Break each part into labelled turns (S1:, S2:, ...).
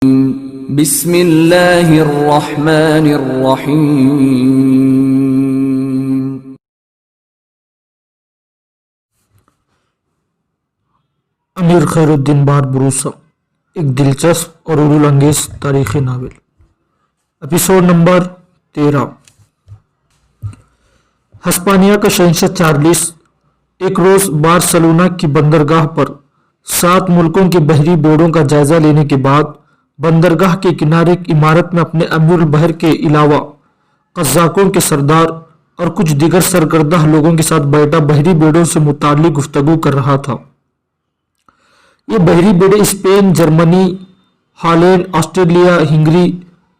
S1: بسم اللہ الرحمن الرحیم۔
S2: امیر خیر الدین بار بروسہ، ایک دلچسپ اور علول انگیز تاریخی ناول۔ Episode number 13۔ ہسپانیہ کا شہنشاہ چارلس ایک روز بارسلونا کی بندرگاہ پر 7 ملکوں کے بحری بیڑوں کا جائزہ لینے کے بعد بندرگاہ کے کنارے ایک عمارت میں اپنے امیر البحر کے علاوہ قزاقوں کے سردار اور کچھ دیگر سرکردہ لوگوں کے ساتھ بیٹھا بحری بیڑوں سے متعلق گفتگو کر رہا تھا۔ یہ بحری بیڑے Spain, Germany, Holland, Australia, Hungary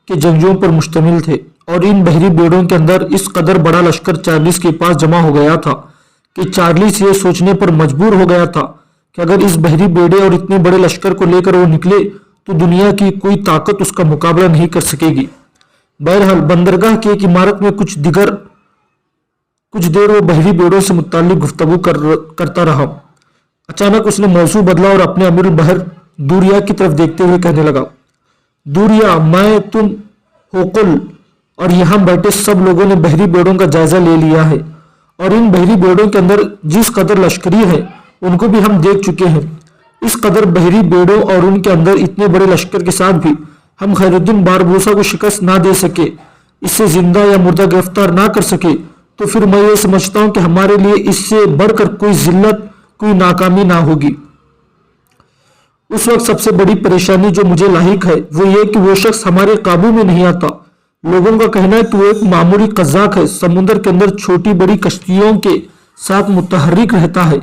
S2: کے جنگجوؤں پر مشتمل تھے، اور ان بحری بیڑوں کے اندر اس قدر بڑا لشکر چارلس کے پاس جمع ہو گیا تھا کہ چارلس یہ سوچنے پر مجبور ہو گیا تھا کہ اگر اس بحری بیڑے اور اتنے بڑے لشکر کو لے کر وہ نکلے تو دنیا کی کوئی طاقت اس کا مقابلہ نہیں کر سکے گی۔ بہرحال بندرگاہ کی ایک عمارت میں کچھ دیر وہ بحری بیڑوں سے متعلق گفتگو کرتا رہا۔ اچانک اس نے موضوع بدلا اور اپنے امیر البحر دوریا کی طرف دیکھتے ہوئے کہنے لگا، دوریا، میں، تم، ہوقل اور یہاں بیٹھے سب لوگوں نے بحری بیڑوں کا جائزہ لے لیا ہے، اور ان بحری بیڑوں کے اندر جس قدر لشکری ہے ان کو بھی ہم دیکھ چکے ہیں۔ اس قدر بحری بیڑوں اور ان کے اندر اتنے بڑے لشکر کے ساتھ بھی ہم خیر الدین باربروسا کو شکست نہ دے سکے، اس سے زندہ یا مردہ گرفتار نہ کر سکے، تو پھر میں یہ سمجھتا ہوں کہ ہمارے لیے اس سے بڑھ کر کوئی ذلت، کوئی ناکامی نہ ہوگی۔ اس وقت سب سے بڑی پریشانی جو مجھے لاحق ہے وہ یہ کہ وہ شخص ہمارے قابو میں نہیں آتا۔ لوگوں کا کہنا ہے کہ وہ ایک معمولی قزاق ہے، سمندر کے اندر چھوٹی بڑی کشتیوں کے ساتھ متحرک رہتا ہے۔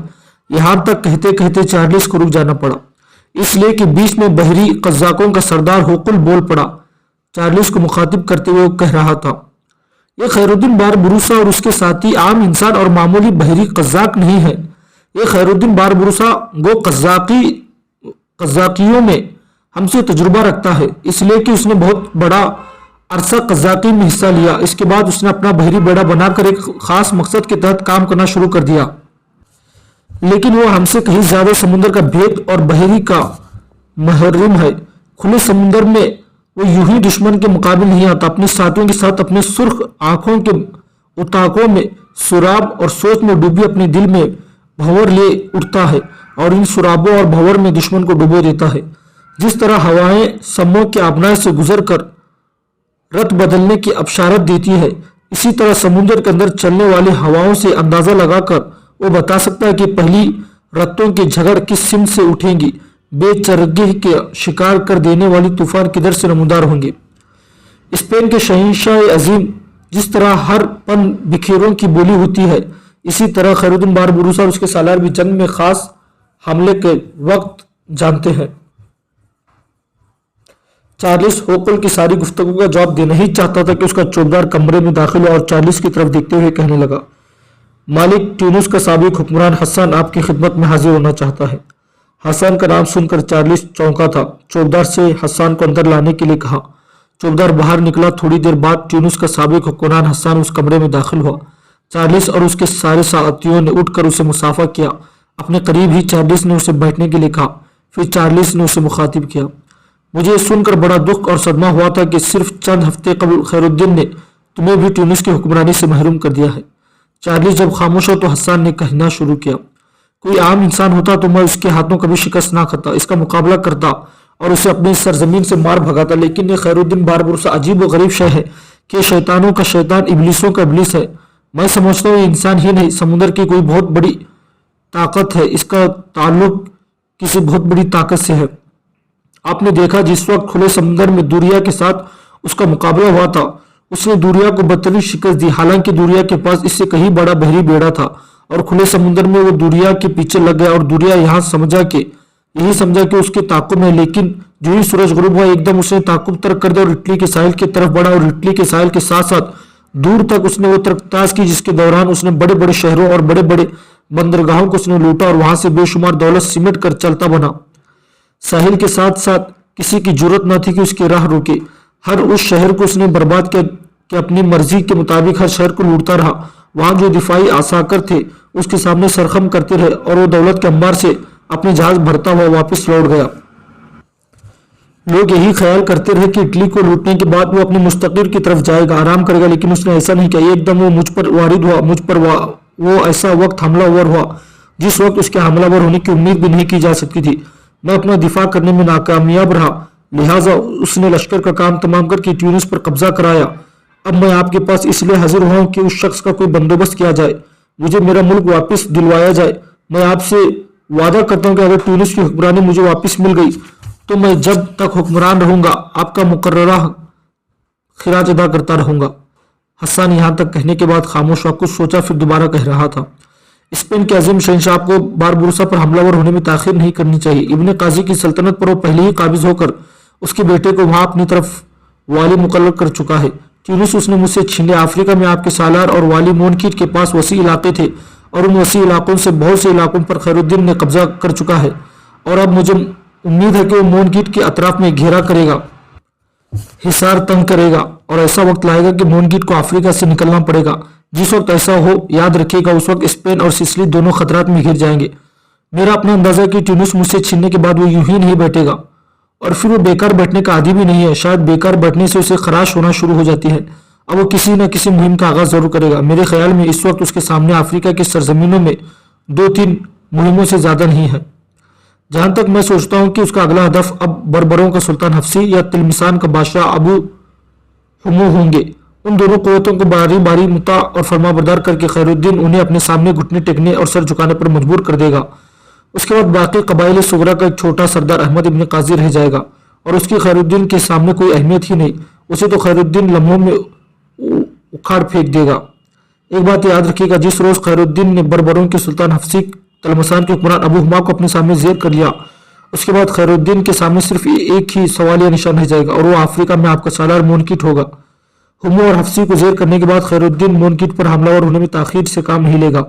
S2: یہاں تک کہتے کہتے چارلس کو رک جانا پڑا، اس لیے کہ بیچ میں بحری قزاقوں کا سردار ہوقل بول پڑا۔ چارلس کو مخاطب کرتے ہوئے وہ کہہ رہا تھا، یہ خیر الدین باربروسا اور اس کے ساتھی عام انسان اور معمولی بحری قزاق نہیں ہے۔ یہ خیر الدین باربروسا وہ قزاقیوں میں ہم سے تجربہ رکھتا ہے، اس لیے کہ اس نے بہت بڑا عرصہ قزاقی میں حصہ لیا۔ اس کے بعد اس نے اپنا بحری بیڑا بنا کر ایک خاص مقصد کے تحت کام کرنا شروع کر دیا، لیکن وہ ہم سے کہیں زیادہ سمندر کا بھید اور بحری کا محرم ہے۔ کھلے سمندر میں وہ یوں ہی دشمن کے مقابل نہیں آتا، اپنے ساتھیوں کے ساتھ اپنے سرخ آنکھوں کے اتاقوں میں سراب اور سوچ میں ڈوبی اپنے دل میں بھنور لے اٹھتا ہے، اور ان سرابوں اور بھنور میں دشمن کو ڈبو دیتا ہے۔ جس طرح ہوائیں سموں کے آبنائے سے گزر کر رت بدلنے کی ابشارت دیتی ہے، اسی طرح سمندر کے اندر چلنے والی ہواؤں سے اندازہ لگا کر وہ بتا سکتا ہے کہ پہلی رتوں کے جھگڑ کس سمت سے اٹھیں گی، بے چرگی کے شکار کر دینے والی طوفان کدھر سے نمودار ہوں گے۔ اسپین کے شہنشاہ عظیم جس طرح ہر پن بکھیروں کی بولی ہوتی ہے، اسی طرح خیر الدین باربروسا اور اس کے سالار بھی جنگ میں خاص حملے کے وقت جانتے ہیں۔ چارلس ہوقل کی ساری گفتگو کا جواب دینا ہی چاہتا تھا کہ اس کا چوبدار کمرے میں داخل ہوا اور چارلس کی طرف دیکھتے ہوئے کہنے لگا، مالک ٹیونس کا سابق حکمران حسان آپ کی خدمت میں حاضر ہونا چاہتا ہے۔ حسان کا نام سن کر چارلس چونکا تھا۔ چوبدار سے حسان کو اندر لانے کے لیے کہا۔ چوبدار باہر نکلا۔ تھوڑی دیر بعد ٹیونس کا سابق حکمران حسان اس کمرے میں داخل ہوا۔ چارلس اور اس کے سارے ساتھیوں نے اٹھ کر اسے مصافحہ کیا۔ اپنے قریب ہی چارلس نے اسے بیٹھنے کے لیے کہا۔ پھر چارلس نے اسے مخاطب کیا، مجھے سن کر بڑا دکھ اور صدمہ ہوا تھا کہ صرف چند ہفتے قبل خیر الدین نے تمہیں بھی ٹیونس کی حکمرانی سے محروم کر دیا ہے۔ چارلس جب خاموش ہو تو حسان نے کہنا شروع کیا، کوئی عام انسان ہوتا تو میں اس کے ہاتھوں کبھی شکست نہ کھاتا، اس کا مقابلہ کرتا اور اسے اپنی سرزمین سے مار بھگاتا، لیکن یہ خیر الدین باربروسا عجیب و غریب شے ہے کہ شیطانوں کا شیطان، ابلیسوں کا ابلیس ہے۔ میں سمجھتا ہوں یہ انسان ہی نہیں، سمندر کی کوئی بہت بڑی طاقت ہے، اس کا تعلق کسی بہت بڑی طاقت سے ہے۔ آپ نے دیکھا جس وقت کھلے سمندر میں دوریا کے ساتھ اس کا مقابلہ ہوا تھا، اس نے دوریا کو بدترین شکست دی، حالانکہ دوریا کے پاس اس سے کہیں بڑا بحری بیڑا تھا، اور کھلے سمندر میں وہ دوریا کے پیچھے لگ گیا، اور دوریا یہی سمجھا کہ اس کے تعاقب میں، لیکن جو ہی سورج غروب ہوا ایک دم اس نے تعاقب ترک کر دیا اور اٹلی کے ساحل کی طرف بڑھا، اور اٹلی کے ساحل کے ساتھ ساتھ دور تک اس نے وہ ترکتاز کی جس کے دوران اس نے بڑے بڑے شہروں اور بڑے بڑے بندرگاہوں کو اس نے لوٹا، اور وہاں سے بے شمار دولت سمیٹ کر چلتا بنا۔ ساحل کے ساتھ ساتھ کسی کی جرت نہ تھی کہ اس کی راہ روکے۔ ہر اس شہر کو اس نے برباد کیا کہ اپنی مرضی کے مطابق ہر شہر کو لوٹتا رہا۔ وہاں جو دفاعی عساکر تھے اس کے سامنے سرخم کرتے رہے، اور وہ دولت کے انبار سے اپنے جہاز بھرتا ہوا واپس لوٹ گیا۔ लोग यही ख्याल करते रहे कि इटली को लूटने के बाद वो अपने मुस्तकिर की तरफ जाएगा, आराम करेगा, लेकिन उसने ऐसा नहीं किया। एकदम वो मुझ पर वारिद हुआ, वो ऐसा वक्त हमलावर हुआ जिस वक्त उसके हमलावर होने की उम्मीद भी नहीं की जा सकती थी। मैं अपना दिफा करने में नाकामयाब रहा, लिहाजा उसने लश्कर का काम तमाम करके ट्यूनिस पर कब्जा कराया। अब मैं आपके पास इसलिए हाजिर हुआ हूं कि उस शख्स का कोई बंदोबस्त किया जाए, मुझे मेरा मुल्क वापस दिलवाया जाए। मैं आपसे वादा करता हूं कि अगर ट्यूनिस की हुक्मरानी मुझे वापस मिल गई तो मैं जब तक हुक्मरान रहूंगा आपका मुकर्ररा खिराज अदा करता रहूंगा। हसन यहां तक कहने के बाद खामोश हुआ, कुछ सोचा, फिर दोबारा कह रहा था, स्पेन के अजीम शहंशाह को बारबरूसा पर हमलावर होने में ताखिर नहीं करनी चाहिए। इब्ने काजी की सल्तनत पर वो पहले ही काबिज होकर उसके बेटे को वहां अपनी तरफ वाली मुकर्रर कर चुका है। ट्यूनिस उसने मुझसे छीन लिया। अफ्रीका में आपके सालार और वाली मोनकीट के पास वसी इलाके थे और उन वसी इलाकों से बहुत से इलाकों पर खैरुद्दीन ने कब्जा कर चुका है और अब मुझे उम्मीद है कि वो मोनकीट के अतराफ में घेरा करेगा, हिसार तंग करेगा और ऐसा वक्त लाएगा कि मोनकीट को अफ्रीका से निकलना पड़ेगा। जिस वक्त ऐसा हो, याद रखिएगा, उस वक्त स्पेन और सिसिली दोनों खतरात में घिर जाएंगे। मेरा अपना अंदाजा है कि ट्यूनिस मुझसे छीनने के बाद वो यूं ही नहीं बैठेगा और फिर वो बेकार बैठने का आदी भी नहीं है। शायद बेकार बैठने से उसे खराश होना शुरू हो जाती है। अब वो किसी न किसी मुहिम का आगाज जरूर करेगा। मेरे ख्याल में इस वक्त उसके सामने अफ्रीका की सरजमीनों में 2-3 मुहिमों से ज्यादा नहीं है। जहां तक मैं सोचता हूं कि उसका अगला हदफ अब बर्बरों का सुल्तान हफ्सी या तिलमिसान का बादशाह अबू हुमू होंगे। उन दोनों कुव्वतों को बारी बारी मुता और फरमाबरदार करके खैरुद्दीन उन्हें अपने सामने घुटने टेकने और सर झुकाने पर मजबूर कर देगा। उसके बाद बाकी कबाइल सुगरा का एक छोटा सरदार अहमद इब्न काजी रह जाएगा और उसकी खैरुद्दीन के सामने कोई अहमियत ही नहीं। उसे तो खैरुद्दीन लम्हों में उखाड़ फेंक देगा। एक बात याद रखिएगा, जिस रोज खैरुद्दीन ने बर्बरों के सुल्तान हफ्सी तलमसान के हुक्मरान अबू हुमा को अपने सामने जेर कर लिया, उसके बाद खैरुद्दीन के सामने सिर्फ एक ही सवाल या निशान रह जाएगा और वो अफ्रीका में आपका सालार मोनकीट होगा। हुमू और हफ्सी को जेर करने के बाद खैरुद्दीन मोनकीट पर हमलावर होने में ताखीर से काम नहीं लेगा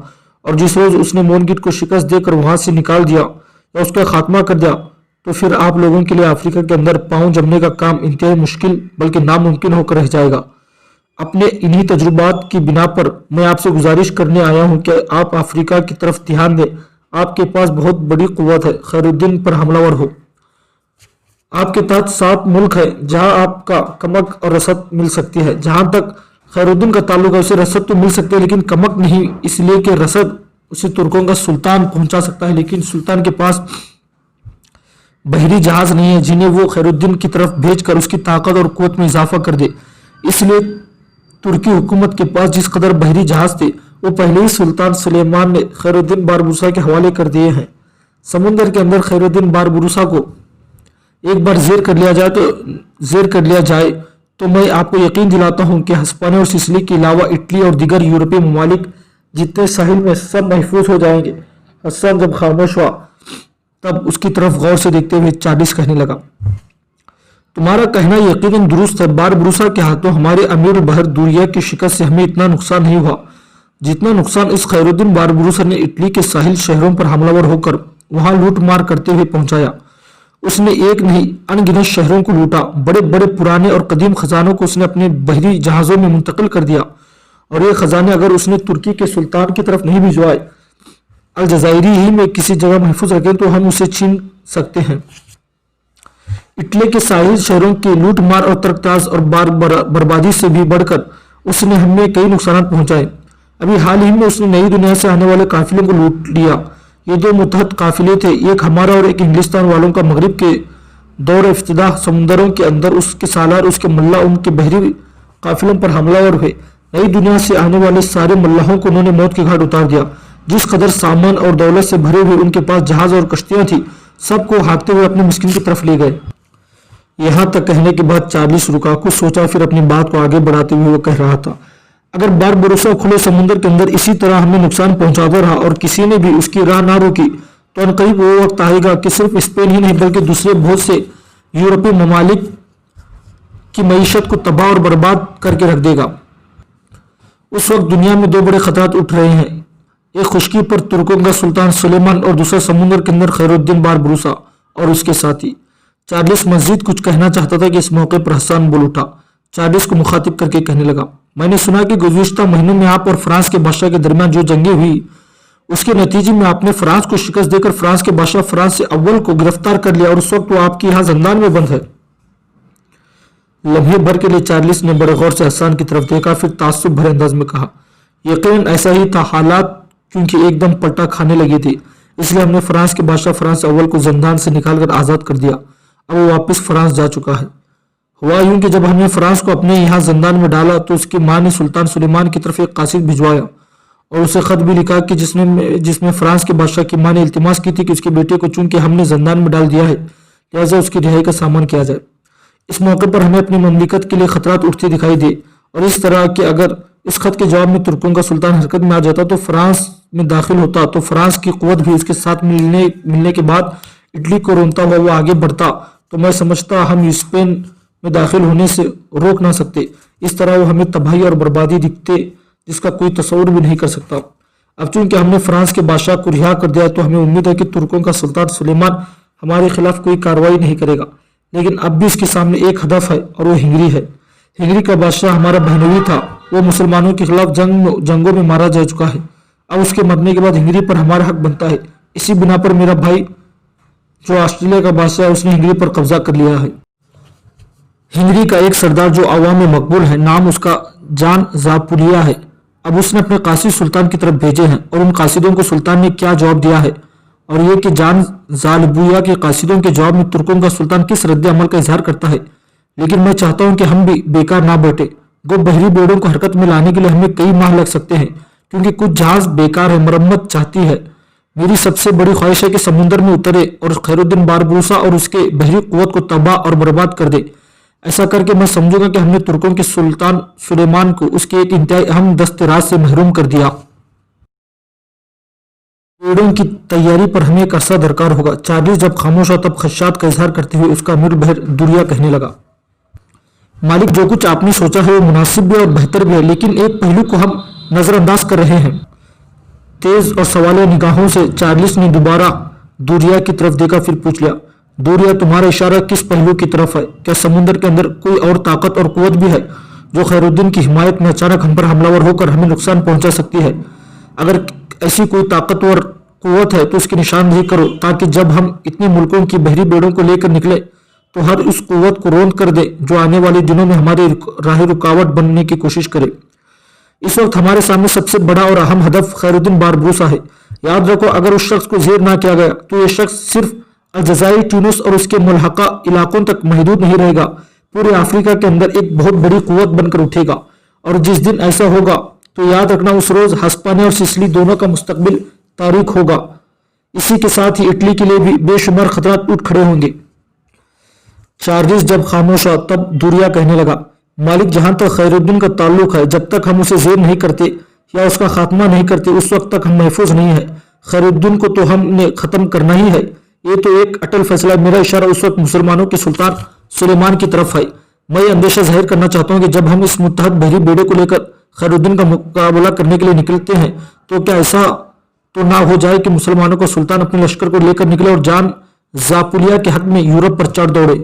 S2: और जिस रोज उसने मोनकीट को शिकस्त देकर वहां से निकाल दिया या उसका खात्मा कर दिया तो फिर आप लोगों के लिए अफ्रीका के अंदर पांव जमने का काम इंतहाई मुश्किल बल्कि नामुमकिन होकर रह जाएगा। अपने इन्हीं तजुर्बात की बिना पर मैं आपसे गुजारिश करने आया हूं कि आप अफ्रीका की तरफ ध्यान दें। आपके पास बहुत बड़ी कुव्वत है, खैरुद्दीन पर हमलावर हो। आपके तहत 7 मुल्क है जहां आपका कमक और रसद मिल सकती है। जहां तक खैरुद्दीन का ताल्लुक है, उसे रसद तो मिल सकती है लेकिन कमक नहीं, इसलिए कि रसद उसे तुर्कों का सुल्तान पहुंचा सकता है, लेकिन सुल्तान के पास बहरी जहाज नहीं है जिन्हें वो खैरुद्दीन की तरफ भेजकर उसकी ताकत और कुव्वत में इजाफा कर दे। इसलिए तुर्की हुकूमत के पास जिस कदर बहरी जहाज थे वो पहले ही सुल्तान सुलेमान ने खैरुद्दीन बारबरूसा के हवाले कर दिए हैं। समुंदर के अंदर खैरुद्दीन बारबरूसा को एक बार जेर कर लिया जाए तो मैं आपको यकीन दिलाता हूं कि हस्पानिया और सिसिली के अलावा इटली और दीगर यूरोपीय ममालिक जितने साहिल में सब महफूज हो जाएंगे। हसन जब खामोश हुआ तब उसकी तरफ गौर से देखते हुए चार्लिस कहने लगा, तुम्हारा कहना यकीनन दुरुस्त है। बारबरूसा के हाथों हमारे अमीर बहर दूरिया की शिकस्त से हमें इतना नुकसान नहीं हुआ जितना नुकसान इस खैरुद्दीन बारबरूसा ने इटली के साहिल शहरों पर हमलावर होकर वहां लूट मार करते हुए पहुंचाया। उसने एक नहीं अनगिनत शहरों को लूटा, बड़े बड़े पुराने और कदीम खजानों को उसने अपने बहरी जहाजों में मुंतकिल कर दिया और ये खजाने अगर उसने तुर्की के सुल्तान की तरफ नहीं भिजवाए, अलजायरी ही में किसी जगह महफूज रखें तो हम उसे छीन सकते हैं। इटली के साहिल शहरों की लूट मार और तरकताज और बर्बादी से भी बढ़कर उसने हमें कई नुकसान पहुंचाए। अभी हाल ही में उसने नई दुनिया से आने वाले काफिलों को लूट लिया। ये 2 मुतहद काफिले थे, एक हमारा और एक इंग्लिस्तान वालों का। मगरिब के दौर इफ्तिदा समुंदरों के अंदर उसके सालार, उसके मल्ला उनके बहरी काफिलों पर हमलावर हुए। नई दुनिया से आने वाले सारे मल्लाहों को उन्होंने मौत के घाट उतार दिया। जिस कदर सामान और दौलत से भरे हुए उनके पास जहाज और कश्तियां थी, सबको हाँकते हुए अपने मिस्किन की तरफ ले गए। यहां तक कहने के बाद चार्लिस रुका, कुछ सोचा, फिर अपनी बात को आगे बढ़ाते हुए वो कह रहा था, अगर बारबरूसा खुले समुद्र के अंदर इसी तरह हमें नुकसान पहुंचाता रहा और किसी ने भी उसकी राह ना रोकी तो अनकरीब वो वक्त आएगा कि सिर्फ स्पेन ही नहीं बल्कि दूसरे बहुत से यूरोपीय ममालिक की मईशत को तबाह और बर्बाद करके रख देगा। उस वक्त दुनिया में 2 बड़े खतरात उठ रहे हैं, एक खुशकी पर तुर्कों का सुल्तान सुलेमान और दूसरा समुद्र के अंदर खैरुद्दीन बारबरूसा और उसके साथी। चार्लिस मजीद कुछ कहना चाहता था कि इस मौके पर हसन बोल उठा। चार्लिस को मुखातिब करके कहने लगा, मैंने सुना कि गुज़िश्ता महीनों में आप और फ्रांस के बादशाह के दरमियान जो जंगें हुई उसके नतीजे में आपने फ्रांस को शिकस्त देकर फ्रांस के बादशाह फ्रांस से अव्वल को गिरफ्तार कर लिया और उस वक्त वो आपके यहाँ जंदान में बंद है। लम्हे भर के लिए चार्ल्स ने बड़े गौर से हसन की तरफ देखा, फिर ताज्जुब भरे अंदाज में कहा, यकीनन ऐसा ही था। हालात क्योंकि एकदम पलटा खाने लगी थी, इसलिए हमने फ्रांस के बादशाह फ्रांस अव्वल को जिंदान से निकालकर आज़ाद कर दिया। अब वो वापस फ्रांस जा चुका है। हुआ यूं कि जब हमने फ्रांस को अपने यहाँ जिंदान में डाला तो उसकी माँ ने सुल्तान सुलेमान की तरफ एक कासिद भिजवाया और उसे खत भी लिखा कि जिसमें फ्रांस के बादशाह की माँ ने इल्तिमास की थी कि उसके बेटे को चूंकि हमने जिंदान में डाल दिया है, लिहाजा उसकी रिहाई का सामान किया जाए। इस मौके पर हमें अपनी ममलिकत के लिए खतरात उठते दिखाई दिए और इस तरह कि अगर इस खत के जवाब में तुर्कों का सुल्तान हरकत में आ जाता तो फ्रांस में दाखिल होता तो फ्रांस की कुव्वत भी उसके साथ मिलने के बाद इटली को रोनता हुआ वो आगे बढ़ता, तो मैं समझता हम स्पेन में दाखिल होने से रोक ना सकते। इस तरह वो हमें तबाही और बर्बादी दिखते जिसका कोई तस्वुर भी नहीं कर सकता। अब चूंकि हमने फ्रांस के बादशाह को रिहा कर दिया तो हमें उम्मीद है कि तुर्कों का सुल्तान सुलेमान हमारे खिलाफ कोई कार्रवाई नहीं करेगा, लेकिन अब भी इसके सामने एक हदफ है और वो हिंगरी है। हिंगरी का बादशाह हमारा बहनोई था, वो मुसलमानों के खिलाफ जंगों में मारा जा चुका है। अब उसके मरने के बाद हिंगरी पर हमारा हक बनता है। इसी बिना पर मेरा भाई जो ऑस्ट्रेलिया का बादशाह है उसने हिंगरी पर कब्जा कर लिया है। हिंगरी का एक सरदार जो अवाम में मकबूल है, नाम उसका जान जापुलिया है। अब उसने अपने कासिद सुल्तान की तरफ भेजे हैं और उन कासिदों को सुल्तान ने क्या जवाब दिया है और ये कि जान जालबुया के कासिदों के जवाब में तुर्कों का सुल्तान किस रद्द अमल का इजहार करता है। लेकिन मैं चाहता हूं कि हम भी बेकार ना बैठे। गो बहरी बेड़ों को हरकत में लाने के लिए हमें कई माह लग सकते हैं, क्योंकि कुछ जहाज बेकार है, मरम्मत चाहती है। मेरी सबसे बड़ी ख्वाहिश है कि समुद्र में उतरे और खैरुद्दीन बारबूसा और उसके बहरी कुव्वत को तबाह और बर्बाद कर दे। ऐसा करके मैं समझूंगा कि हमने तुर्कों के सुल्तान सुलेमान को उसके एक इंतहाई अहम दस्तराज से महरूम कर दिया। बेड़ों की तैयारी पर हमें एक अरसा दरकार होगा। चार्ल्स जब खामोश हुआ तब खदशात का इजहार करते हुए उसका अमीर बहर दुरिया कहने लगा, मालिक जो कुछ आपने सोचा है वो मुनासिब भी और बेहतर भी है, लेकिन एक पहलू को हम नजरअंदाज कर रहे हैं। तेज और सवालिया निगाहों से चार्ल्स ने दोबारा दुरिया की तरफ देखा, फिर पूछ लिया, दुरिया तुम्हारा इशारा किस पहलू की तरफ है? क्या समुद्र के अंदर कोई और ताकत और कुव्वत भी है जो खैरुद्दीन की हिमायत में अचानक हम पर हमलावर होकर हमें नुकसान पहुंचा सकती है? अगर ऐसी कोई ताकतवर कुव्वत है तो उसकी निशानदेही करो, ताकि जब हम इतने मुल्कों की बहरी बेड़ों को लेकर निकले तो हर उस कुव्वत को रोंद कर दे जो आने वाले दिनों में हमारी राह रुकावट बनने की कोशिश करे। इस वक्त हमारे सामने सबसे बड़ा और अहम हदफ खैरुद्दीन बारबूसा है। याद रखो, अगर उस शख्स को जेर ना किया गया तो यह शख्स सिर्फ अलजाइर, ट्यूनिस और उसके मुल्हका इलाकों तक महदूद नहीं रहेगा, पूरे अफ्रीका के अंदर एक बहुत बड़ी कुव्वत बनकर उठेगा। और जिस दिन ऐसा होगा तो याद रखना, उस रोज हस्पानिया और सिसिली दोनों का मुस्तकबिल तारीख होगा। इसी के साथ ही इटली के लिए भी बेशुमार खतरात उठ खड़े होंगे। चार्ल्स जब खामोश हुआ तब दुरिया कहने लगा, मालिक जहां तक खैरुद्दीन का ताल्लुक है, जब तक हम उसे जेर नहीं करते या उसका खात्मा नहीं करते उस वक्त तक हम महफूज नहीं है। खैरुद्दीन को तो हमने खत्म करना ही है, ये तो एक अटल फैसला। मेरा इशारा उस वक्त मुसलमानों के सुल्तान सुलेमान की तरफ है। मैं ये अंदेशा जाहिर करना चाहता हूँ कि जब हम इस मुत्तहद बहरी बेड़े को लेकर खैरुद्दीन का मुकाबला करने के लिए निकलते हैं तो क्या ऐसा तो ना हो जाए कि मुसलमानों का सुल्तान अपने लश्कर को लेकर निकले और जान जापुलिया के हक में यूरोप पर चढ़ दौड़े।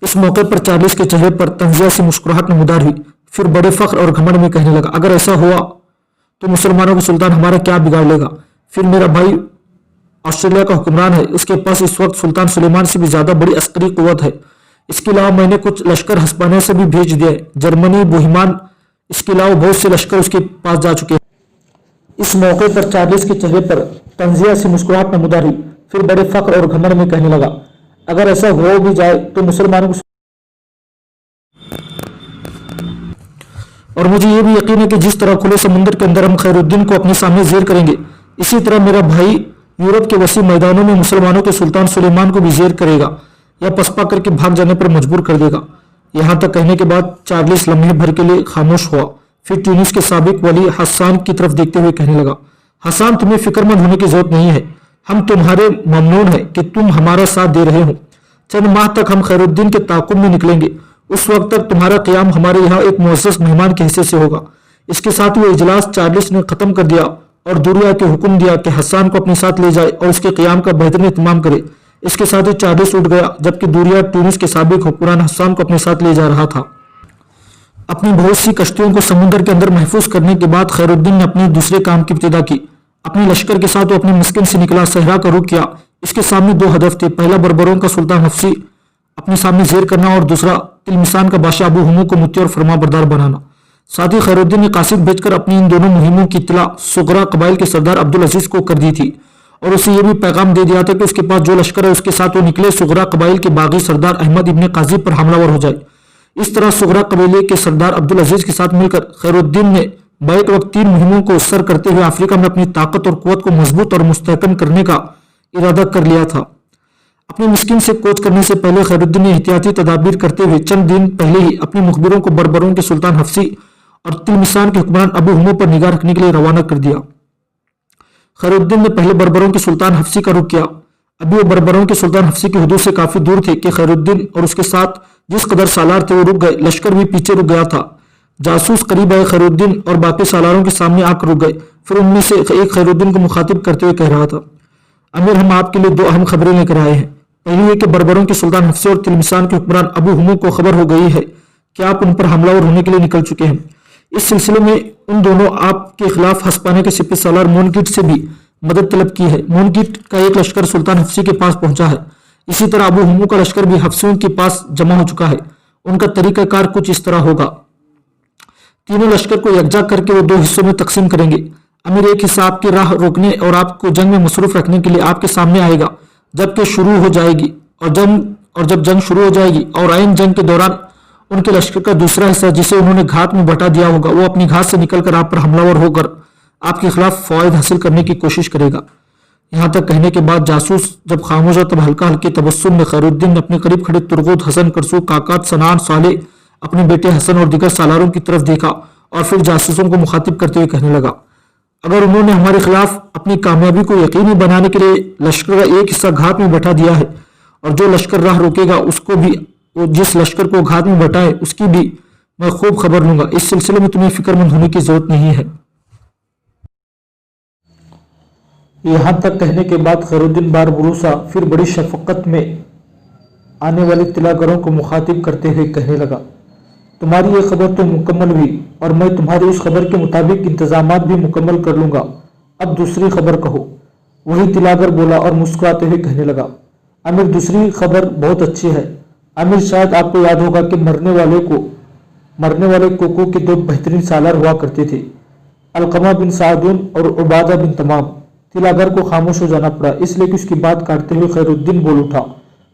S2: इस मौके पर चार्ल्स के चेहरे पर तंजिया से मुस्कुराहट नमूदार हुई, फिर बड़े फख्र और घमंड में कहने लगा, अगर ऐसा हुआ तो मुसलमानों का सुल्तान हमारा क्या बिगाड़ लेगा? फिर मेरा भाई ऑस्ट्रेलिया का हुक्मरान है, उसके पास इस वक्त सुल्तान सुलेमान से भी ज्यादा बड़ी अस्करी कुव्वत है। इसके अलावा मैंने कुछ लश्कर हस्पानिया से भी भेज दिया है, जर्मनी, बोहिमान, इसके अलावा बहुत से लश्कर उसके पास जा चुके हैं। इस मौके पर चार्ल्स के चेहरे पर तंजिया से मुस्कुराहट नमूदार हुई, फिर बड़े फख्र और घमंड में कहने लगा, अगर ऐसा हो भी जाए तो मुसलमानों को, और मुझे यह भी यकीन है कि जिस तरह खुले समुद्र के अंदर हम खैरुद्दीन को अपने सामने जेर करेंगे, इसी तरह मेरा भाई यूरोप के वसी मैदानों में मुसलमानों के सुल्तान सुलेमान को भी जेर करेगा या पसपा करके भाग जाने पर मजबूर कर देगा। यहां तक कहने के बाद चार्ल्स लम्हे भर के लिए खामोश हुआ, फिर ट्यूनिस के साबिक वली हसन की तरफ देखते हुए कहने लगा, हसन तुम्हें फिक्रमंद होने की जरूरत नहीं है, हम तुम्हारे ममनून हैं कि तुम हमारा साथ दे रहे हो। चंद माह तक हम खैरुद्दीन के ताकुब में निकलेंगे, उस वक्त तक तुम्हारा क़याम हमारे यहाँ एक मुअज़्ज़ज़ मेहमान के हिस्से से होगा। इसके साथ वो इजलास चार्ल्स ने खत्म कर दिया और दुरिया के हुक्म दिया कि हसन को अपने साथ ले जाए और उसके क़याम का बेहतरीन इत्माम करे। इसके साथ ही चार्ल्स उठ गया, जबकि दुरिया ट्यूनिस के साबिक हुक्मरान हसन को अपने साथ ले जा रहा था। अपनी बहुत सी कश्तियों को समुद्र के अंदर महफूज करने के बाद खैरुद्दीन ने अपने दूसरे काम की इब्तिदा की। अपने लश्कर के साथ वो अपने मस्किन से निकला, सहरा का रुख किया। इसके सामने दो हदफ थे, पहला बर्बरों का सुल्तान हफ्सी अपने सामने जेर करना और दूसरा तिलमिसान का बादशाह अबू हमू को मुत्ती और फरमाबरदार बनाना। साथ ही खैरुद्दीन ने कासिद भेजकर अपनी इन दोनों मुहिमों की इत्तला सुगरा कबाइल के सरदार अब्दुल अजीज को कर दी थी और उसे यह भी पैगाम दे दिया था कि उसके पास जो लश्कर है उसके साथ वो निकले सुगरा कबाइल के बागी सरदार अहमद इब्ने काजी पर हमलावर हो जाए। इस तरह सुगरा कबीले के सरदार अब्दुल अजीज के साथ मिलकर खैरुद्दीन ने बैक वक्त 3 मुहिमों को सर करते हुए अफ्रीका में अपनी ताकत और कुव्वत को मजबूत और मुस्तहकम करने का इरादा कर लिया था। अपने मिस्किन से कोच करने से पहले खैरुद्दीन ने एहतियाती तदाबीर करते हुए चंद दिन पहले ही अपने मुखबिरों को बर्बरों के सुल्तान हफ्सी और तिलमिसान के हुक्मरान अबू हमू पर निगाह रखने के लिए रवाना कर दिया। खैरुद्दीन ने पहले बर्बरों के सुल्तान हफ्सी का रुख किया। अभी वो बर्बरों के सुल्तान हफ्सी की हदूद से काफी दूर थे कि खैरुद्दीन और उसके साथ जिस कदर सालार थे वो रुक गए। लश्कर भी पीछे रुक गया था। जासूस करीब आए खैरुद्दीन और बाकी सालारों के सामने आकर रुक गए। फिर उनमें से एक खैरुद्दीन को मुखातिब करते हुए कह रहा था, अमीर, हम आपके लिए 2 अहम खबरें लेकर आए हैं। पहली है कि बर्बरों के सुल्तान हफ्से और तिलमिसान के हुक्मरान अबू हमू को खबर हो गई है कि आप उन पर हमलावर होने के लिए निकल चुके हैं। इस सिलसिले में उन दोनों आपके खिलाफ हस्पाने के सिपह सालार मोनकीट से भी मदद तलब की है। मोनकीट का एक लश्कर सुल्तान हफ्सी के पास पहुंचा है। इसी तरह अबू हमू का लश्कर भी हफ्सियों के पास जमा हो चुका है। उनका तरीकाकार कुछ इस तरह होगा, तीनों लश्कर को यकजा करके वो 2 हिस्सों में तकसीम करेंगे। अमीर एक हिस्सा आपकी राह रोकने और आपको जंग में मसरूफ रखने के लिए आपके सामने आएगा जबकि शुरू हो जाएगी और जब जंग शुरू हो जाएगी और आइन जंग के दौरान उनके लश्कर का दूसरा हिस्सा जिसे उन्होंने घात में बटा दिया होगा वो अपनी घात से निकलकर आप पर हमलावर होकर आपके खिलाफ फवायद हासिल करने की कोशिश करेगा। यहाँ तक कहने के बाद जासूस जब खामोश तब हल्का हल्के तबस्सुम में खैरुद्दीन ने अपने करीब खड़े तुर्गुत, हसन, करसू, काकात, सनान, साले, अपने बेटे हसन और दीगर सालारों की तरफ देखा और फिर जासूसों को मुखातिब करते हुए कहने लगा, अगर उन्होंने हमारे खिलाफ अपनी कामयाबी को यकीनी बनाने के लिए लश्कर का एक हिस्सा घात में बैठा दिया है और जो लश्कर राह रोकेगा उसको भी, वो जिस लश्कर को घात में बैठाए उसकी भी मैं खूब खबर लूंगा। इस सिलसिले में तुम्हें फिक्रमंद होने की जरूरत नहीं है। यहाँ तक कहने के बाद खैरुद्दीन बार भरोसा फिर बड़ी शफकत में आने वाले तिलागरों को मुखातिब करते हुए कहने लगा, तुम्हारी ये खबर तो मुकम्मल हुई और मैं तुम्हारी उस खबर के मुताबिक इंतजामात भी मुकम्मल कर लूंगा। अब दूसरी खबर कहो। वही तिलागर बोला और मुस्कुराते हुए कहने लगा, अमीर, दूसरी खबर बहुत अच्छी है। अमीर, शायद आपको याद होगा कि मरने वाले कोको के 2 बेहतरीन सालार हुआ करते थे, अलकमा बिन सादुन और उबादा बिन तमाम। तिलागर को खामोश हो जाना पड़ा, इसलिए कि उसकी बात काटते हुए खैरुद्दीन बोल उठा,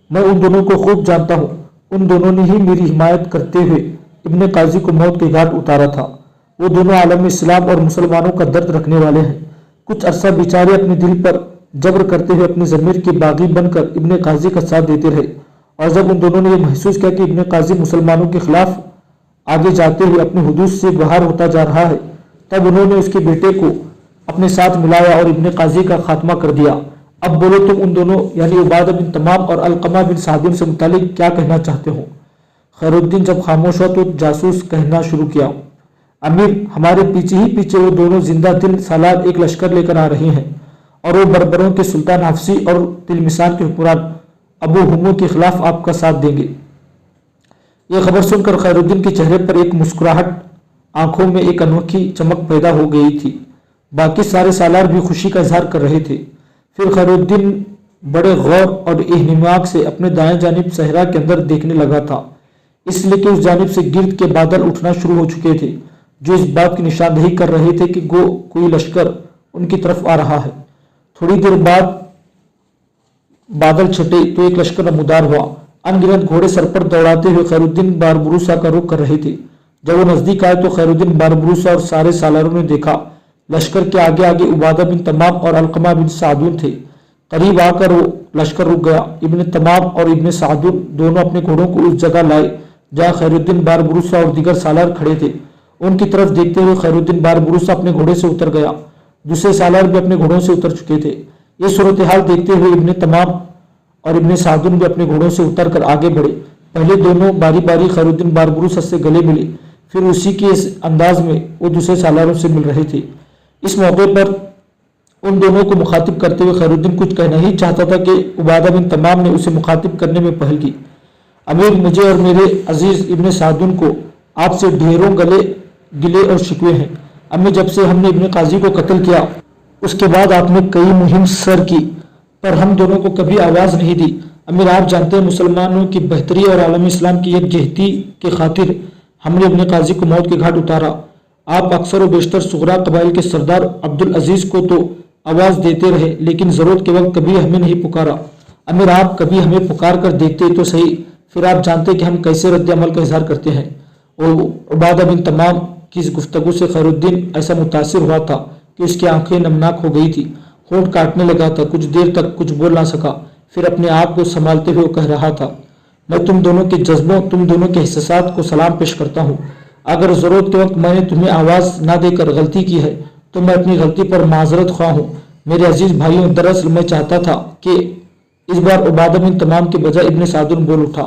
S2: मैं उन दोनों को खूब जानता हूँ। उन दोनों ने ही मेरी हिमायत करते हुए इब्ने काजी को मौत के घाट उतारा था। वो दोनों आलम इस्लाम और मुसलमानों का दर्द रखने वाले हैं। कुछ अरसा बेचारे अपने दिल पर जबर करते हुए अपने ज़मीर के बागी बनकर इब्ने काजी का साथ देते रहे और जब उन दोनों ने यह महसूस किया कि इब्ने काजी मुसलमानों के खिलाफ आगे जाते हुए अपने हुदूद से बाहर होता जा रहा है, तब उन्होंने उसके बेटे को अपने साथ मिलाया और इब्ने काजी का खात्मा कर दिया। अब बोलो, तुम उन दोनों यानी उबादा बिन तमाम और अलकमा बिन सादुन से मुतालिक क्या कहना चाहते हो? खैरुद्दीन जब खामोश हुआ तो जासूस कहना शुरू किया, अमीर, हमारे पीछे ही पीछे वो दोनों जिंदा दिल सालार एक लश्कर लेकर आ रहे हैं और वो बर्बरों के सुल्तान हफ्सी और तिलमिसान के हुक्मरान अबू हमू के खिलाफ आपका साथ देंगे। यह खबर सुनकर खैरुद्दीन के चेहरे पर एक मुस्कुराहट, आंखों में एक अनोखी चमक पैदा हो गई थी। बाकी सारे सालार भी खुशी का इजहार कर रहे थे। फिर खैरुद्दीन बड़े गौर और इहतिमाम से अपने दाएं जानिब सहरा के अंदर देखने लगा था, इसलिए कि उस जानिब से गिर्द के बादल उठना शुरू हो चुके थे जो इस बात की निशानदेही कर रहे थे कि कोई लश्कर उनकी तरफ आ रहा है। थोड़ी देर बाद बादल छटे तो एक लश्कर नमूदार हुआ। अनगिनत घोड़े सर पर दौड़ाते हुए खैरुद्दीन बारबरूसा का रुख कर रहे थे। जब वो नजदीक आए तो खैरुद्दीन बारबरूसा और सारे सालारों ने देखा लश्कर के आगे आगे उबादा बिन तमाम और अलकमा बिन सादुन थे। करीब आकर वो लश्कर रुक गया। इब्ने तमाम और इब्ने सादुन दोनों अपने घोड़ों को उस जगह लाए जहाँ खैरुद्दीन बारबरूसा और दीगर सालार खड़े थे। उनकी तरफ देखते हुए खैरुद्दीन बारबरूसा अपने घोड़े से उतर गया। दूसरे सालार भी अपने घोड़ों से उतर चुके थे। ये सूरत हाल देखते हुए इब्ने तमाम और इब्ने सादुन भी अपने घोड़ों से उतरकर आगे बढ़े। पहले दोनों बारी बारी खैरुद्दीन बारबरूसा से गले मिले, फिर उसी के इस अंदाज में वो दूसरे सालारों से मिल रहे थे। इस मौके पर उन दोनों को मुखातिब करते हुए खैरुद्दीन कुछ कहना ही चाहता था कि उबादा बिन तमाम ने उसे मुखातिब करने में पहल की। अमीर, मुझे और मेरे अजीज इब्ने सादुन को आपसे ढेरों गिले और शिकवे हैं। अम्मी, जब से हमने इब्ने काजी को कत्ल किया उसके बाद आपने कई मुहिम सर की, पर हम दोनों को कभी आवाज़ नहीं दी। امیر آپ جانتے ہیں مسلمانوں کی بہتری اور عالم اسلام کی یکجہتی کے خاطر ہم نے اپنے قاضی کو موت کے گھاٹ اتارا۔ آپ اکثر و بیشتر صغرا قبائل کے سردار عبدالعزیز کو تو آواز دیتے رہے لیکن ضرورت کے وقت کبھی ہمیں نہیں پکارا۔ امیر آپ کبھی ہمیں پکار کر دیکھتے تو صحیح، پھر آپ جانتے کہ ہم کیسے رد عمل کا اظہار کرتے ہیں۔ اور عبادہ بن تمام کی اس گفتگو سے خیر الدین ایسا متاثر ہوا تھا کہ اس کی آنکھیں نمناک ہو گئی تھی، ہونٹ کاٹنے لگا تھا، کچھ دیر تک کچھ بول نہ سکا، پھر اپنے آپ کو سنبھالتے ہوئے وہ کہہ رہا تھا، میں تم دونوں کے جذبوں، تم دونوں کے احساسات کو سلام پیش کرتا ہوں۔ اگر ضرورت کے وقت میں نے تمہیں آواز نہ دے کر غلطی کی ہے تو میں اپنی غلطی پر معذرت خواہ ہوں۔ میرے عزیز بھائیوں، دراصل میں چاہتا تھا کہ اس بار عبادہ بن تمام کے بجائے ابن سعد بول اٹھا،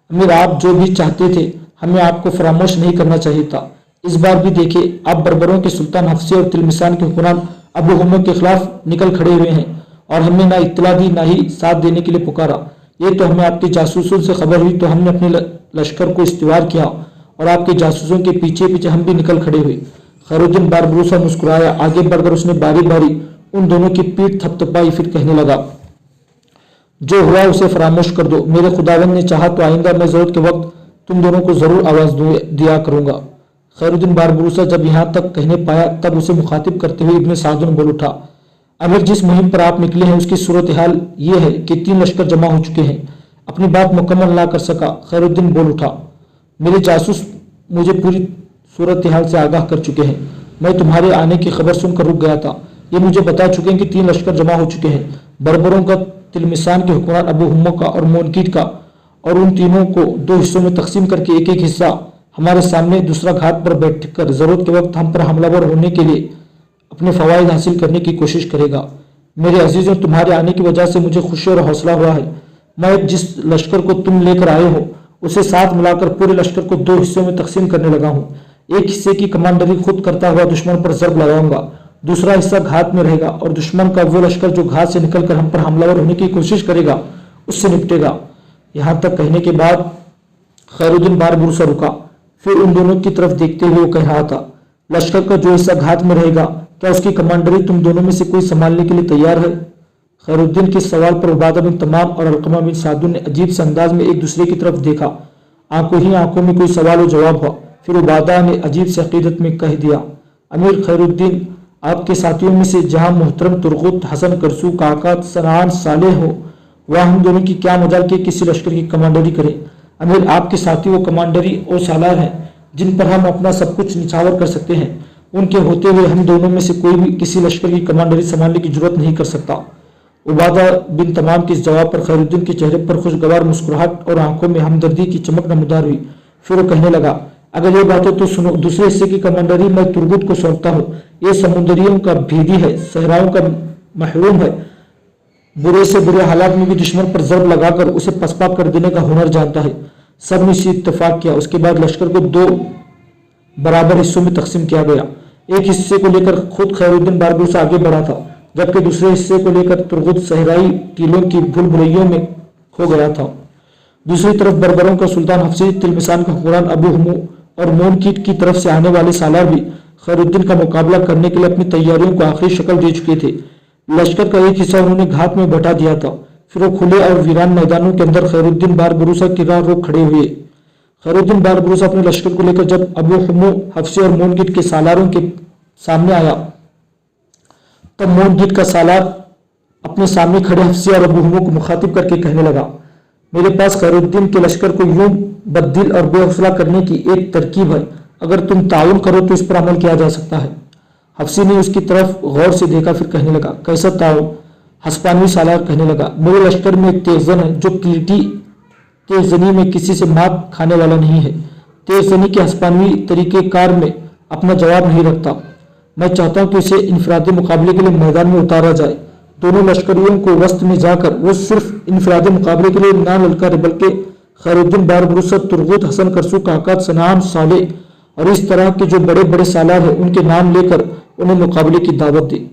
S2: امیر آپ جو بھی چاہتے تھے ہمیں آپ کو فراموش نہیں کرنا چاہیے تھا۔ اس بار بھی دیکھیں آپ بربروں کے سلطان حفصی اور تلمسان کے حکمران ابو ہمو کے خلاف نکل کھڑے ہوئے ہیں اور ہم نے نہ اطلاع دی نہ ہی ساتھ دینے کے لیے پکارا۔ یہ تو ہمیں آپ کے جاسوسوں سے خبر ہوئی تو ہم نے اپنے لشکر کو استوار کیا اور آپ کے جاسوسوں کے پیچھے پیچھے ہم بھی نکل کھڑے ہوئے۔ خیر الدین باربروسا مسکرایا، آگے بڑھ کر اس نے باری باری ان دونوں کی پیٹھ تھپ تھپائی، پھر کہنے لگا، جو ہوا اسے فراموش کر دو، میرے خداوند نے چاہا تو آئندہ میں ضرورت کے وقت تم دونوں کو ضرور آواز دیا کروں گا۔ خیر الدین باربروسا جب یہاں تک کہنے پایا تب اسے مخاطب کرتے ہوئے ابن سعد بول اٹھا، امیر جس مہم پر آپ نکلے ہیں اس کی صورتحال یہ ہے کہ 3 لشکر جمع ہو چکے ہیں۔ اپنی بات مکمل نہ کر سکا، خیر الدین بول اٹھا، میرے جاسوس مجھے پوری صورتحال سے آگاہ کر چکے ہیں، میں تمہارے آنے کی خبر سن کر رک گیا تھا، یہ مجھے بتا چکے ہیں کہ 3 لشکر جمع ہو چکے ہیں، بربروں کا، تلمسان کے حکمران ابو ہمو کا اور مونکیٹ کا، اور ان تینوں کو 2 حصوں میں تقسیم کر کے ایک ایک حصہ ہمارے سامنے دوسرا گھاٹ پر بیٹھ کر ضرورت کے وقت ہم پر حملہ ور ہونے کے لیے اپنے فوائد حاصل کرنے کی کوشش کرے گا۔ میرے عزیزوں، تمہارے آنے کی وجہ سے مجھے خوشی اور حوصلہ ہوا ہے۔ میں جس لشکر کو تم لے کر آئے ہو اسے ساتھ ملا کر پورے لشکر کو 2 حصوں میں تقسیم کرنے لگا ہوں۔ ایک حصے کی کمانڈری خود کرتا ہوا دشمن پر ضرب لگاؤں گا، دوسرا حصہ گھاٹ میں رہے گا اور دشمن کا وہ لشکر جو گھاٹ سے نکل کر ہم پر حملہ ور ہونے کی کوشش کرے گا اس سے نپٹے گا۔ یہاں تک کہنے کے بعد خیر الدین باربروسا رکا، پھر ان دونوں کی طرف دیکھتے ہوئے وہ کہہ رہا تھا، لشکر کا جو حصہ گھاٹ میں رہے گا کیا اس کی کمانڈری تم دونوں میں سے کوئی سنبھالنے کے لیے تیار ہے؟ خیر الدین کے سوال پر عبادہ بن تمام اور علقمہ بن سعد نے عجیب سے انداز میں ایک دوسرے کی طرف دیکھا، آنکھوں ہی آنکھوں میں کوئی سوال و جواب ہوا۔ پھر عبادہ نے عجیب سے عقیدت میں کہہ دیا، امیر خیر الدین، آپ کے ساتھیوں میں سے جہاں محترم ترغت، حسن کرسو، کاکا سنان صالح ہو وہاں ہم دونوں کی کیا مجال کہ کسی لشکر کی کمانڈری کریں؟ امیر آپ کے ساتھی وہ کمانڈری اور سالار ہیں جن پر ہم اپنا سب کچھ نچھاور کر سکتے ہیں، ان کے ہوتے ہوئے ہم دونوں میں سے کوئی بھی کسی لشکر کی کمانڈری سنبھالنے کی جرات نہیں کر سکتا۔ عبادہ بن تمام کے اس جواب پر خیر الدین کے چہرے پر خوشگوار مسکراہٹ اور آنکھوں میں ہمدردی کی چمک نمودار ہوئی۔ پھر وہ کہنے لگا، اگر یہ بات ہے تو سنو، دوسرے حصے کی کمانڈری میں ترغت کو سونپتا ہوں، یہ سمندریوں کا بھیدی ہے، صحراؤں کا محروم ہے، برے سے برے حالات میں بھی دشمن پر ضرب لگا کر اسے پسپا کر دینے کا ہنر جانتا ہے۔ سب نے اسی اتفاق کیا۔ اس کے بعد لشکر کو 2 برابر حصوں میں تقسیم کیا گیا۔ ایک حصے کو لے کر خود خیر الدین باربروسا آگے بڑھا تھا، جبکہ دوسرے حصے کو لے کر ترغت صحرائی ٹیلوں کی بھول بھلیوں میں کھو گیا تھا۔ دوسری طرف بربروں کا سلطان حفصی، تلمسان کا حکمران ابو ہمو اور مونکیٹ کی طرف سے آنے والے سالار بھی خیر الدین کا مقابلہ کرنے کے لیے اپنی تیاریوں کو آخری شکل دے چکے تھے۔ لشکر کا ایک حصہ انہوں نے گھاٹ میں بٹا دیا تھا، پھر وہ کھلے اور ویران میدانوں کے اندر خیر الدین باربروسا کی راہ روک کھڑے ہوئے۔ خیر الدین باربروسا اپنے لشکر کو لے کر جب ابو ہمو، حفصی اور مونکیٹ کے سالاروں کے سامنے آیا تب مونکیٹ کا سالار اپنے سامنے کھڑے حفصی اور ابو ہمو کو مخاطب کر کے کہنے لگا، میرے پاس خیر الدین کے لشکر کو یوں بددل اور بے حوصلہ کرنے کی ایک ترکیب ہے، اگر تم تعاون کرو تو اس پر عمل کیا جا سکتا ہے۔ حفصی نے اس کی طرف غور سے دیکھا، پھر کہنے لگا، کیسا تعاون؟ ہسپانوی سالار کہنے لگا، میرے لشکر میں ایک تیز زن ہے جو کلیٹی تیز زنی میں کسی سے مات کھانے والا نہیں ہے، تیز زنی کے ہسپانوی طریقہ کار میں اپنا جواب نہیں رکھتا۔ میں چاہتا ہوں کہ اسے انفرادی مقابلے کے لیے میدان میں اتارا جائے، دونوں لشکریوں کو وسط میں جا کر وہ صرف انفرادی مقابلے کے لیے نہ للکارے بلکہ خیر الدین باربروسا، ترغت، حسن کرسو، کاکا سنان صالح اور اس طرح کے جو بڑے بڑے سالار ہیں ان کے نام لے کر انہیں مقابلے کی دعوت دے۔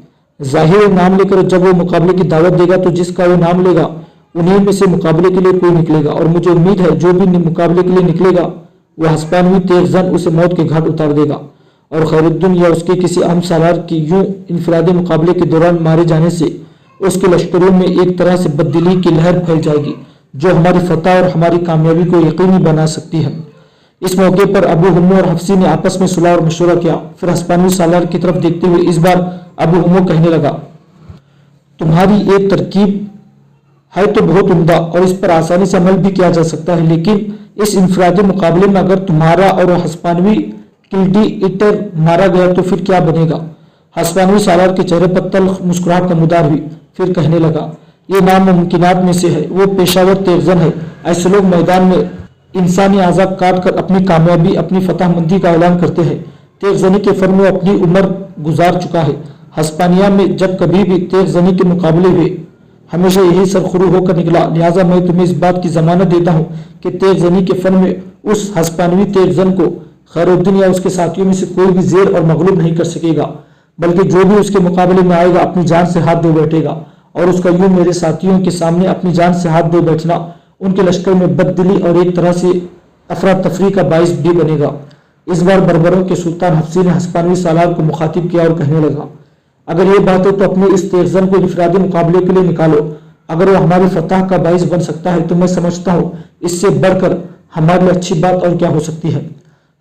S2: ظاہر نام لے کر جب وہ مقابلے کی دعوت دے گا تو جس کا وہ نام لے گا انہیں میں سے مقابلے کے لیے کوئی نکلے گا، اور مجھے امید ہے جو بھی مقابلے کے لیے نکلے گا وہ ہسپانوی تیز زن اسے موت کے گھاٹ اتار دے گا، اور خیر الدین یا اس کے کسی اہم سالار کی یوں انفرادی مقابلے کے دوران مارے جانے سے اس کے لشکروں میں ایک طرح سے بددلی کی لہر پھیل جائے گی जो हमारी फतह और हमारी कामयाबी को यकीनी बना सकती है। इस मौके पर अबू हुम्मो और हफ्सी ने आपस में सुलह और मशवरा किया। फिर हस्पानवी सालार की तरफ देखते हुए इस बार अबू हुम्मो कहने लगा, तुम्हारी एक तरकीब है तो बहुत उम्दा और इस पर आसानी से अमल भी किया जा सकता है, लेकिन इस इंफरादी मुकाबले में अगर तुम्हारा और हस्पानवी ग्लैडिएटर मारा गया तो फिर क्या बनेगा। हस्पानवी सालार के चेहरे पर तल्ख मुस्कुराहट नमूदार हुई। फिर कहने लगा, ये नामुमकिनात में से है। वो पेशावर तेगजन है। ऐसे लोग मैदान में इंसानी आज़ा काट कर अपनी कामयाबी, अपनी फतहमंदी का ऐलान करते हैं। तेगजनी के फन में अपनी उम्र गुजार चुका है। हस्पानिया में जब कभी भी तेगजनी के मुकाबले हुए हमेशा यही सरखुरू होकर निकला। लिहाजा मैं तुम्हें इस बात की जमानत देता हूँ कि तेगजनी के फन में उस हस्पानवी तेगजन को खैरुद्दीन या उसके साथियों में से कोई भी जेर और मगलूब नहीं कर सकेगा, बल्कि जो भी उसके मुकाबले में आएगा अपनी जान से हाथ दे बैठेगा। और उसका यूं मेरे साथियों के सामने अपनी जान से हाथ दे बैठना उनके लश्कर में बददिली और एक तरह से अफरा तफरी का बाइस भी बनेगा। इस बार बर्बरों के सुल्तान हफ्सी ने हस्पानवी सालार को मुखातिब किया और कहने लगा, अगर ये बात है तो अपने इस तेगजन को इनफरादी मुकाबले के लिए निकालो। अगर वो हमारी फतह का बाइस बन सकता है तो मैं समझता हूँ इससे बढ़कर हमारे लिए अच्छी बात और क्या हो सकती है।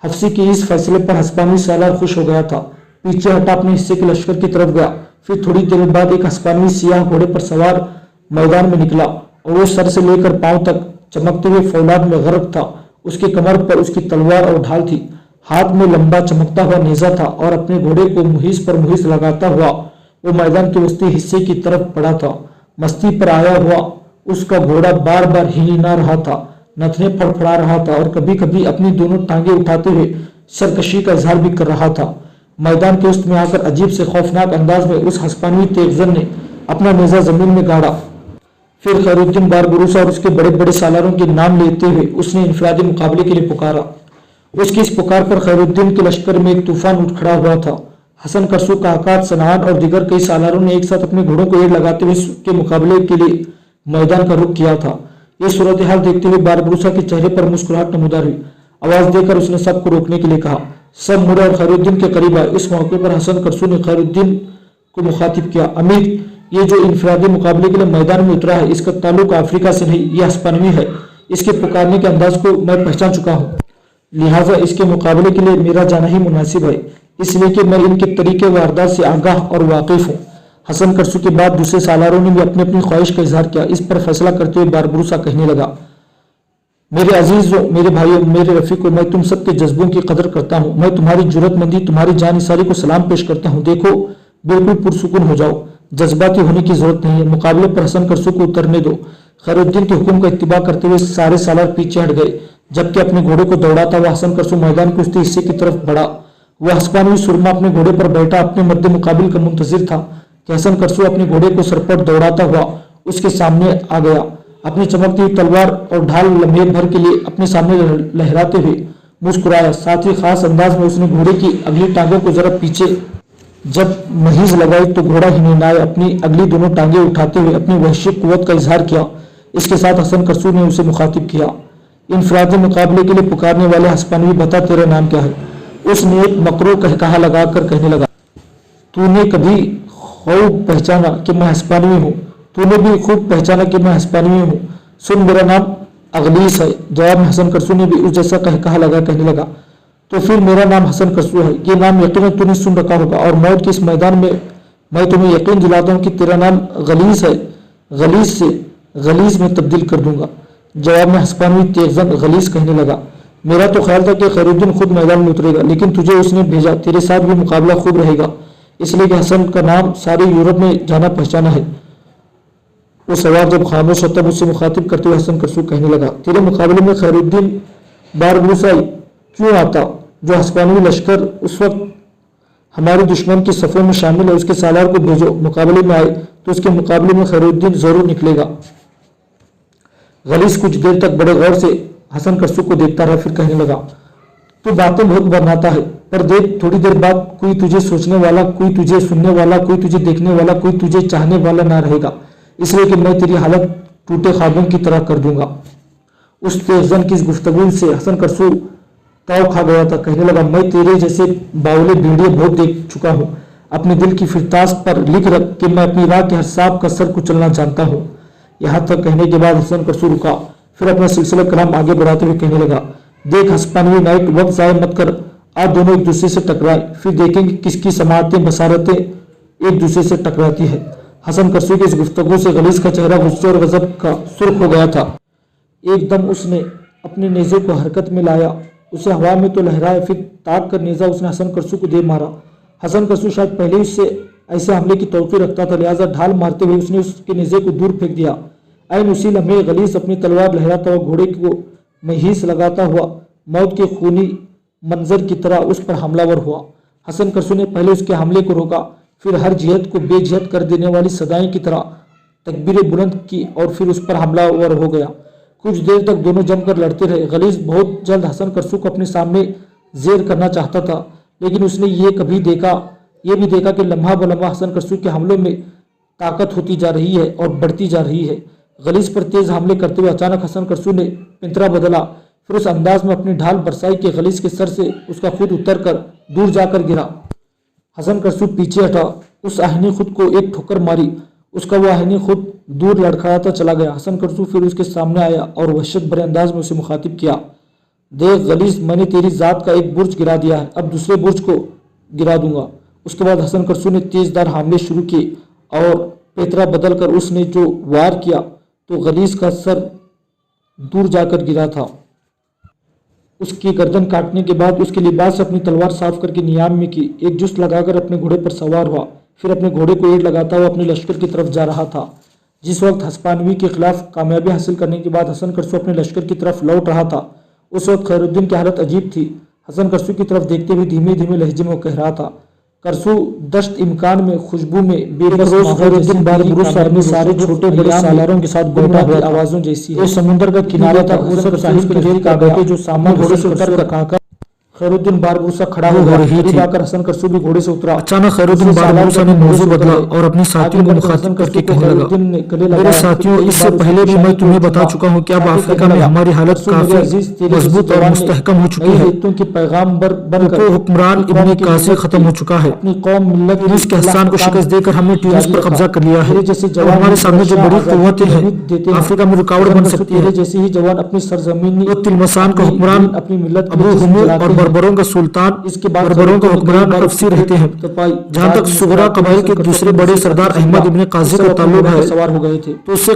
S2: हफ्सी के इस फैसले पर हस्पानवी सालार खुश हो गया था। पीछे हटा अपने हिस्से के लश्कर की तरफ गया। फिर थोड़ी देर बाद एक हस्पानवी सियाह घोड़े पर सवार मैदान में निकला और वो सर से लेकर पांव तक चमकते हुए फौलाद में गर्क था। उसके कमर पर उसकी तलवार और ढाल थी। हाथ में लंबा चमकता हुआ नेजा था और अपने घोड़े को मुहिस पर मुहिस लगाता हुआ वो मैदान के वस्ती हिस्से की तरफ बढ़ा था। मस्ती पर आया हुआ उसका घोड़ा बार बार हिला रहा था, नथने फड़फड़ा रहा था और कभी कभी अपनी दोनों टांगे उठाते हुए सरकशी का इजहार भी कर रहा था। मैदान के उस्त में आकर अजीब से खौफनाक अंदाज में उस हस्पानवी तेगजन ने अपना नेजा जमीन में गाड़ा। फिर खैरुद्दीन बारबरूसा और उसके बड़े बड़े सालारों के नाम लेते हुए उसने इंफरादी मुकाबले के लिए पुकारा। उसकी इस पुकार पर खैरुद्दीन के लश्कर में एक तूफान उठ खड़ा हुआ था। हसन करसू, काकात, सनान और दीगर कई सालारों ने एक साथ अपने घोड़ों को एड़ लगाते हुए उसके मुकाबले के लिए मैदान का रुख किया था। ये सूरत हाल देखते हुए बारबरूसा के चेहरे पर मुस्कुराहट नमूदार हुई। आवाज देकर उसने सबको रोकने के लिए कहा। सब मुड़े और खैरुद्दीन के करीब आए। इस मौके पर हसन करसू ने खैरुद्दीन को मुखातिब किया, अमीर, ये जो इंफरादी मुकाबले के लिए मैदान में उतरा है इसका ताल्लुक अफ्रीका से नहीं, ये हस्पानवी है। इसके पुकारने के अंदाज को मैं पहचान चुका हूँ, लिहाजा इसके मुकाबले के लिए मेरा जाना ही मुनासिब है, इसलिए कि मैं इनके तरीके वारदात से आगाह और वाकिफ हूँ। हसन करसू के बाद दूसरे सालारों ने भी अपनी अपनी ख्वाहिश का इजहार किया। इस पर फैसला करते हुए बारबरूसा कहने लगा, मेरे अजीजों, मेरे भाइयों, मेरे रफीकों, मैं तुम सबके जज्बों की कदर करता हूँ। मैं तुम्हारी जुर्रतमंदी, तुम्हारी जानिसारी को सलाम पेश करता हूँ। देखो, बिल्कुल पुरसुकून हो जाओ, जज्बाती होने की जरूरत नहीं है। मुकाबले पर हसन करसू को उतरने दो। खैरुद्दीन के हुक्म का इत्तिबा करते हुए सारे सालार पीछे हट गए, जबकि अपने घोड़े को दौड़ाता हुआ हसन करसू मैदान के उस हिस्से की तरफ बढ़ा। वह हस्पानवी सुरमा अपने घोड़े पर बैठा अपने मद्दे मुकाबिल का मुंतजिर था कि हसन करसू अपने घोड़े को सरपट दौड़ाता हुआ उसके सामने आ गया। अपनी चमकती हुई तलवार और ढाल लम्हे भर के लिए अपने सामने लहराते हुए मुस्कुराया। साथ ही खास अंदाज में उसने घोड़े की अगली टांगों को जरा पीछे जब महीज लगाई तो घोड़ा हिनहिनाए अपनी अगली दोनों टांगे उठाते हुए अपनी वहशी कुव्वत का इजहार किया। इसके साथ हसन करसू ने उसे मुखातिब किया, इंफरादी मुकाबले के लिए पुकारने वाले हस्पानवी, बता तेरा नाम क्या है। उसने एक मकरू कहकहा लगाकर कहने लगा, तूने कभी खूब पहचाना कि मैं हस्पानवी हूँ, तूने भी खूब पहचाना कि मैं हस्पानवी हूँ। सुन, मेरा नाम अगलीस है। जवाब में हसन करसू ने भी उस जैसा कहकहा लगा कहने लगा, तो फिर मेरा नाम हसन करसू है। ये नाम यकीनन तूने सुन रखा होगा और मौत के इस मैदान में मैं तुम्हें यकीन दिलाता हूँ कि तेरा नाम गलीस है। गलीस से गलीस में तब्दील कर दूंगा। जवाब में हस्पानवी तेगजन गलीस कहने लगा, मेरा तो ख्याल था कि खैरुद्दीन खुद मैदान में उतरेगा, लेकिन तुझे उसने भेजा, तेरे साथ भी मुकाबला खूब रहेगा, इसलिए कि हसन का नाम सारे यूरोप में जाना पहचाना है। वो सवार जब खामोश होता मुझसे मुखातिब करते हुए हसन करसू कहने लगा, तेरे मुकाबले में खैरुद्दीन बारबरूसा क्यों आता, जो हस्पानवी लश्कर उस वक्त हमारे दुश्मन की सफ़ों में शामिल है, उसके सालार को भेजो, मुकाबले में आए तो उसके मुकाबले में खैरुद्दीन जरूर निकलेगा। गलीस कुछ देर तक बड़े गौर से हसन करसू को देखता रहा, फिर कहने लगा, तू बातें बहुत बनाता है, पर देख थोड़ी देर बाद कोई तुझे सोचने वाला, कोई तुझे सुनने वाला, कोई तुझे देखने वाला, कोई तुझे चाहने वाला ना रहेगा, इसलिए कि मैं तेरी हालत टूटे ख्वाबों की तरह कर दूंगा। उस तेगजन की इस गुफ्तगू से हसन करसू ताव खा गया था। कहने लगा, मैं तेरे जैसे बावले भेड़िए बहुत देख चुका हूँ। अपने दिल की फिरतास पर लिख रख कि मैं अपनी राह के हर सांप का सर कुचलना जानता हूँ। यहाँ तक कहने के बाद हसन करसू रुका, फिर अपना सिलसिला कलाम आगे बढ़ाते हुए कहने लगा, देख हस्पानवी नाइट, वक्त ज़ाया मत कर, आज दोनों एक दूसरे से टकराए, फिर देखेंगे किसकी समातें बसारतें एक दूसरे से टकराती है। हसन करसू की इस गुफ्तगू से गलीज का चेहरा गुस्से और गजब का सुर्ख हो गया था। एकदम उसने अपने नेज़े को हरकत में लाया, उसे हवा में तो लहराया, फिर ताक कर नेज़ा उसने हसन करसू को दे मारा। हसन करसू शायद पहले ही उससे ऐसे हमले की तौक़ी रखता था, लिहाजा ढाल मारते हुए उसने उसके नेज़े को दूर फेंक दिया। ऐन उसी लम्हे गलीज अपनी तलवार लहराता हुआ घोड़े को महीस लगाता हुआ मौत के खूनी मंजर की तरह उस पर हमलावर हुआ। हसन करसू ने पहले उसके हमले को रोका, फिर हर जिहत को बेजिहत कर देने वाली सदाएं की तरह तकबीरें बुलंद की और फिर उस पर हमलावर हो गया। कुछ देर तक दोनों जमकर लड़ते रहे। गलीज बहुत जल्द हसन करसू को अपने सामने जेर करना चाहता था, लेकिन उसने ये भी देखा कि लम्हा ब लम्हा हसन करसू के हमलों में ताकत होती जा रही है और बढ़ती जा रही है। गलीज पर तेज हमले करते हुए अचानक हसन करसू ने पिंतरा बदला, फिर उस अंदाज में अपनी ढाल बरसाई कि गलीज के सर से उसका खुद उतर कर दूर जाकर गिरा। हसन करसू पीछे हटा, उस आहिनी खुद को एक ठोकर मारी, उसका वो आहिनी खुद दूर लड़खड़ाता चला गया। हसन करसू फिर उसके सामने आया और वहशत भरे अंदाज में उसे मुखातिब किया, देख गलीज, मैंने तेरी जात का एक बुर्ज गिरा दिया है, अब दूसरे बुर्ज को गिरा दूंगा। उसके बाद हसन करसू ने तेजदार हमले शुरू किए और पेतरा बदल कर उसने जो वार किया तो गलीज का सर दूर जाकर गिरा था। उसकी गर्दन काटने के बाद उसके लिबास से अपनी तलवार साफ करके नियाम में की, एक जुस्त लगाकर अपने घोड़े पर सवार हुआ, फिर अपने घोड़े को ईंट लगाता हुआ अपने लश्कर की तरफ जा रहा था। जिस वक्त हस्पानवी के खिलाफ कामयाबी हासिल करने के बाद हसन करसू अपने लश्कर की तरफ लौट रहा था, उस वक्त खैरुद्दीन की हालत अजीब थी। हसन करसू की तरफ देखते हुए धीमे धीमे लहजे में वो कह रहा था, करसू दश्त इम्कान में, खुशबू में बेबस खैरुद्दीन बारबरूस में सारे छोटे बड़े सालारों के साथ बैठा हुआ आवाजों जैसी है। समुद्र का किनारा था, वो सब साहिब के घेर का बैठे जो सामने घोड़े से उतर कर कहा खैरुद्दीन बारबरूसा खड़ा हो गया। आकर हसन करसू भी घोड़े से उतरा। अचानक खैरुद्दीन बारबरूसा ने मौजू बदला और अपने साथियों को मुखातिब करके कहने लगा, मेरे साथियों, इससे पहले भी मैं तुम्हें बता चुका हूं कि अब अफ्रीका में हमारी हालत काफी मजबूत और मुस्तहकम हो चुकी है। तो हुक्मरान इब्न कासिर खत्म हो चुका है। ट्यूनिस के हसान को शिकस्त देकर हमने ट्यूनिस पर कब्जा कर लिया है और हमारे सामने जो बड़ी कुव्वतें हैं अफ्रीका में रुकावट बन सकती है। जैसे ही जवान अपनी सरजमीनी तिलमसान का हुक्मरान अपनी मिल्लत अबू हुमू और बर्बरों का सुल्तान, इसके बाद बर्बरों का हुक्मरान हफ्सी रहते हैं। जहाँ तक सुगरा कबाइल के दूसरे बड़े सरदार अहमद इब्न काजी का ताल्लुक है, सवार हो गए थे तो उससे